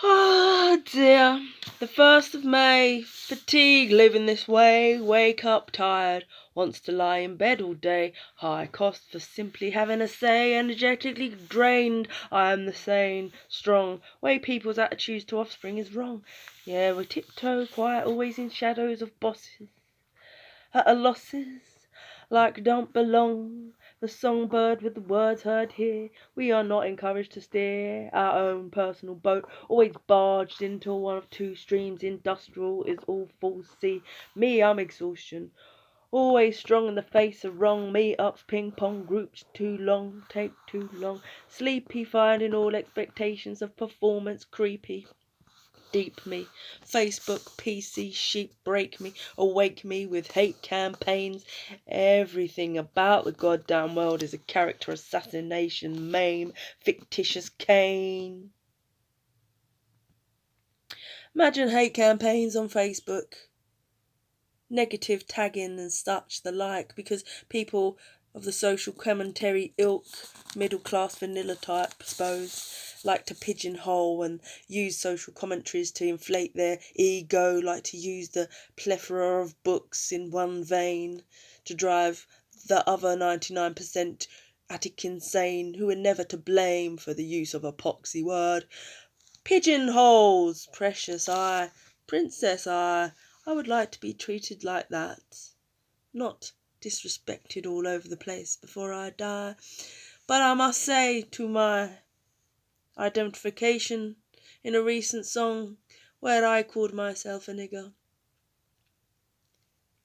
Oh dear, the 1st of May, fatigue living this way, wake up tired, wants to lie in bed all day, high cost for simply having a say, energetically drained, I am the sane, strong, way people's attitudes to offspring is wrong, yeah, we tiptoe quiet, always in shadows of bosses, at a losses, like don't belong. The songbird with the words heard here, we are not encouraged to steer our own personal boat, always barged into one of two streams, industrial is all full sea. Me, I'm exhaustion, always strong in the face of wrong, meet-ups, ping-pong groups too long, take too long, sleepy finding all expectations of performance creepy. Deep me, Facebook, PC, sheep break me, awake me with hate campaigns. Everything about the goddamn world is a character assassination, maim, fictitious Cain. Imagine hate campaigns on Facebook, negative tagging and such the like, because people of the social commentary ilk, middle class vanilla type, I suppose, like to pigeonhole and use social commentaries to inflate their ego, like to use the plethora of books in one vein to drive the other 99% attic insane, who are never to blame for the use of a poxy word. Pigeonholes, precious I, princess I would like to be treated like that, not disrespected all over the place before I die. But I must say to my identification in a recent song where I called myself a nigger,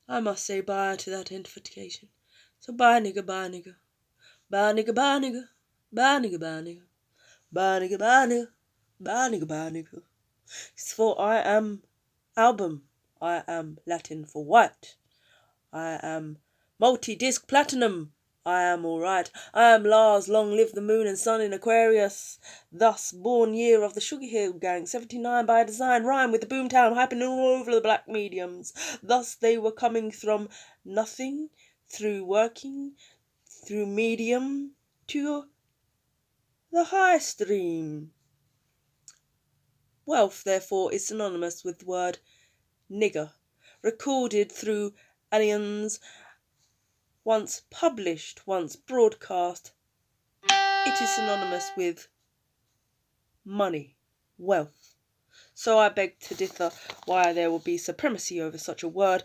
I must say bye to that identification. So bye nigger, bye nigger, bye nigger, bye nigger, bye nigger, bye nigger, bye nigger, bye nigger, bye nigger, bye nigger. For I am album, I am Latin for white, I am multi-disc platinum, I am alright, I am Lars, long live the moon and sun in Aquarius, thus born year of the Sugar Hill Gang, 79 by design, rhyme with the Boomtown, hyping all over the black mediums, thus they were coming from nothing, through working, through medium, to the high stream. Wealth, therefore, is synonymous with the word nigger, recorded through aliens, once published, once broadcast. It is synonymous with money, wealth. So I beg to differ why there will be supremacy over such a word.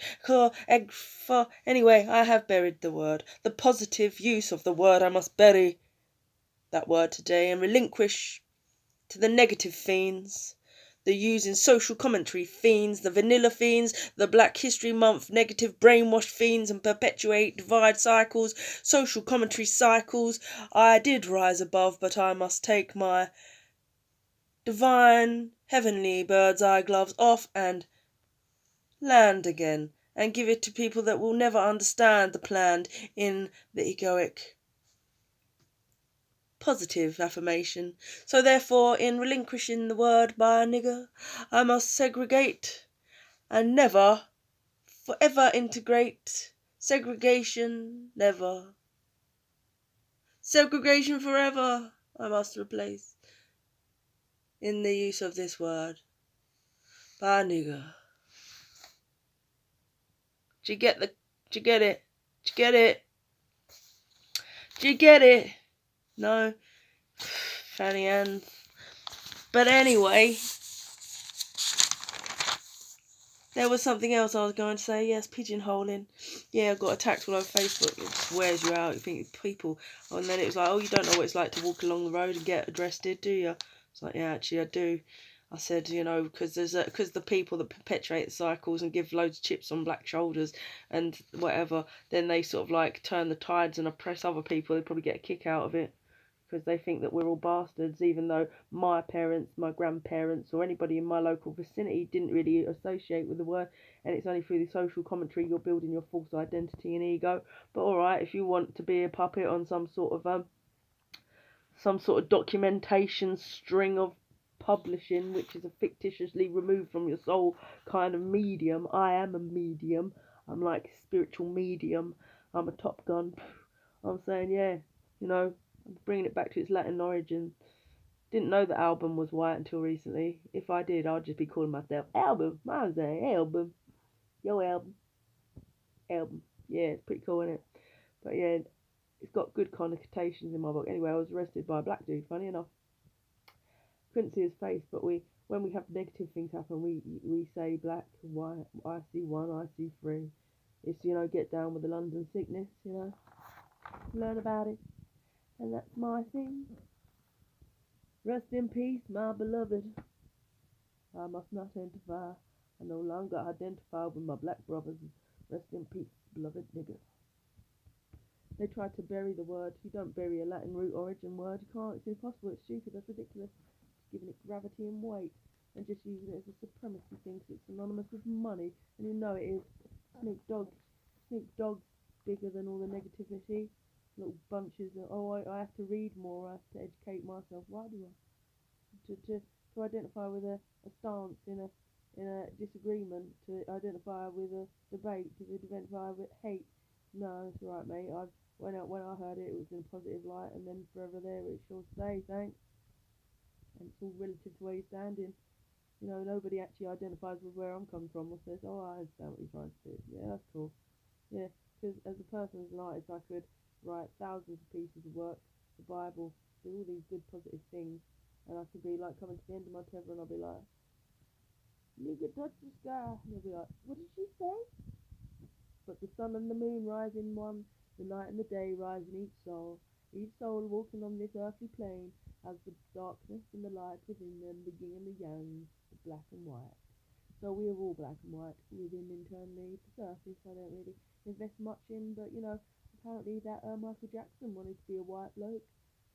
Anyway, I have buried the word. The positive use of the word, I must bury that word today and relinquish to the negative fiends, the using social commentary fiends, the vanilla fiends, the Black History Month negative brainwash fiends and perpetuate divide cycles, social commentary cycles. I did rise above, but I must take my divine, heavenly bird's eye gloves off and land again and give it to people that will never understand the planned in the egoic positive affirmation. So therefore, in relinquishing the word by a nigger, I must segregate and never, forever integrate. Segregation, never. Segregation forever, I must replace in the use of this word by a nigger. Do you get it? Do you get it? Do you get it? No? Fanny Ann. But anyway, there was something else I was going to say. Yes, pigeonholing. Yeah, I got attacked all over Facebook. It just wears you out. You think people... and then it was like, oh, you don't know what it's like to walk along the road and get arrested, do you? It's like, yeah, actually I do. I said, you know, because the people that perpetuate the cycles and give loads of chips on black shoulders and whatever, then they sort of like turn the tides and oppress other people. They probably get a kick out of it because they think that we're all bastards, even though my parents, my grandparents, or anybody in my local vicinity didn't really associate with the word, and it's only through the social commentary you're building your false identity and ego. But alright, if you want to be a puppet on some sort of documentation string of publishing, which is a fictitiously removed from your soul kind of medium, I am a medium. I'm like a spiritual medium. I'm a Top Gun. I'm saying, yeah, you know, bringing it back to its Latin origin. Didn't know the album was white until recently. If I did, I'd just be calling myself album. Mine's a album. Yo album. Album. Yeah, it's pretty cool, isn't it? But yeah, it's got good connotations in my book. Anyway, I was arrested by a black dude, funny enough. Couldn't see his face, but when we have negative things happen, we say black, white, I see one, I see three. It's, get down with the London sickness, learn about it, and that's my thing. Rest in peace, my beloved. I must not identify. I no longer identify with my black brothers. Rest in peace, beloved nigger. They tried to bury the word. You don't bury a Latin root origin word. You can't. It's impossible. It's stupid. That's ridiculous. Just giving it gravity and weight and just using it as a supremacy thing because it's synonymous with money. And you know it is. Snoop Dogg's bigger than all the negativity. Little bunches of, I have to read more. I have to educate myself. Why do I? To identify with a stance in a disagreement, to identify with a debate, to identify with hate. No, it's alright, mate. When I heard it, it was in a positive light, and then forever there it shall stay. Thanks. And it's all relative to where you're standing. Nobody actually identifies with where I'm coming from or says, "Oh, I understand what you're trying to do." Yeah, that's cool. Yeah, because as a person, as an artist, I could write thousands of pieces of work, the Bible, do all these good positive things, and I could be like coming to the end of my tether, and I'll be like, "Nigga, touch the sky," and they'll be like, "What did she say?" But the sun and the moon rise in one, the night and the day rise in each soul walking on this earthly plane has the darkness and the light within them, the yin and the yang, the black and white. So we are all black and white within internally. The surface I don't really invest much in, but apparently that Micheal Jackson wanted to be a white bloke,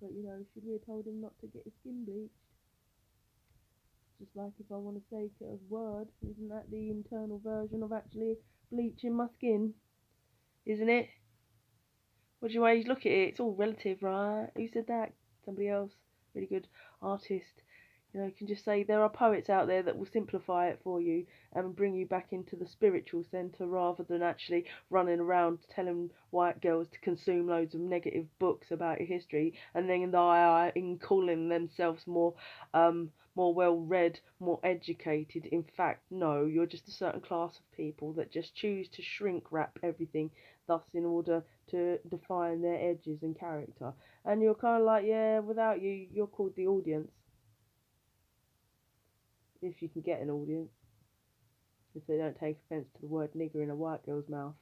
but should we have told him not to get his skin bleached? Just like if I want to say a word, isn't that the internal version of actually bleaching my skin? Isn't it? What do you always look at it? It's all relative, right? Who said that? Somebody else. Really good artist. You can just say there are poets out there that will simplify it for you and bring you back into the spiritual centre rather than actually running around telling white girls to consume loads of negative books about your history and then in calling themselves more well read, more educated. In fact, no, you're just a certain class of people that just choose to shrink wrap everything, thus in order to define their edges and character. And you're kind of like, yeah, without you, you're called the audience. If you can get an audience, if they don't take offence to the word nigger in a white girl's mouth.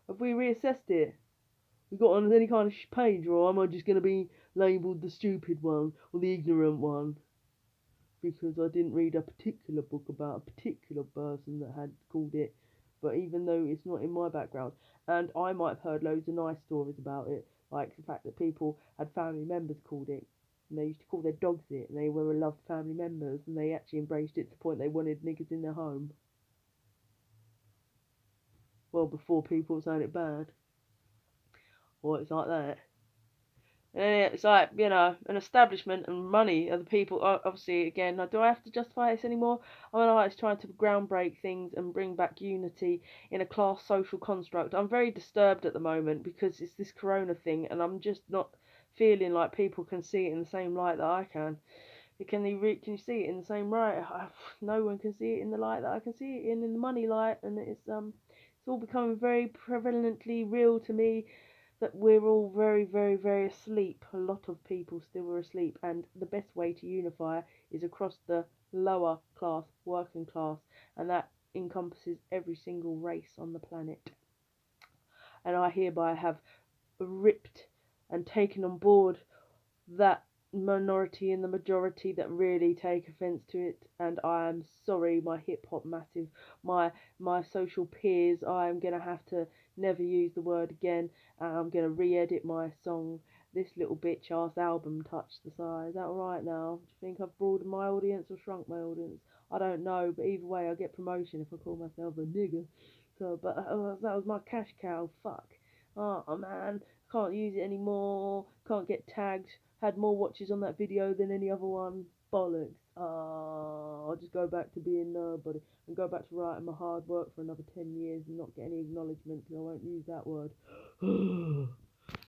Have we reassessed it? We got on any kind of page, or am I just going to be labelled the stupid one or the ignorant one? Because I didn't read a particular book about a particular person that had called it, but even though it's not in my background, and I might have heard loads of nice stories about it, like the fact that people had family members called it, and they used to call their dogs it, and they were loved family members, and they actually embraced it to the point they wanted niggers in their home. Well, before people saying it bad, or it's like that. And it's like, an establishment and money are the people. Obviously, again, do I have to justify this anymore? I'm an artist trying to groundbreak things and bring back unity in a class social construct. I'm very disturbed at the moment because it's this corona thing, and I'm just not feeling like people can see it in the same light that I can. Can you see it in the same light? No one can see it in the light that I can see it in the money light, and it's all becoming very prevalently real to me that we're all very, very, very asleep. A lot of people still are asleep, and the best way to unify is across the lower class, working class, and that encompasses every single race on the planet. And I hereby have ripped and taken on board that minority and the majority that really take offence to it, and I am sorry, my hip hop massive, my social peers. I am gonna have to never use the word again, and I'm gonna re-edit my song. This little bitch ass album touched the sky. Is that alright now? Do you think I've broadened my audience or shrunk my audience? I don't know, but either way I get promotion if I call myself a nigger. So, but that was my cash cow. Fuck. Oh man, can't use it anymore. Can't get tagged. Had more watches on that video than any other one. Bollocks. I'll just go back to being nobody and go back to writing my hard work for another 10 years and not get any acknowledgement because I won't use that word.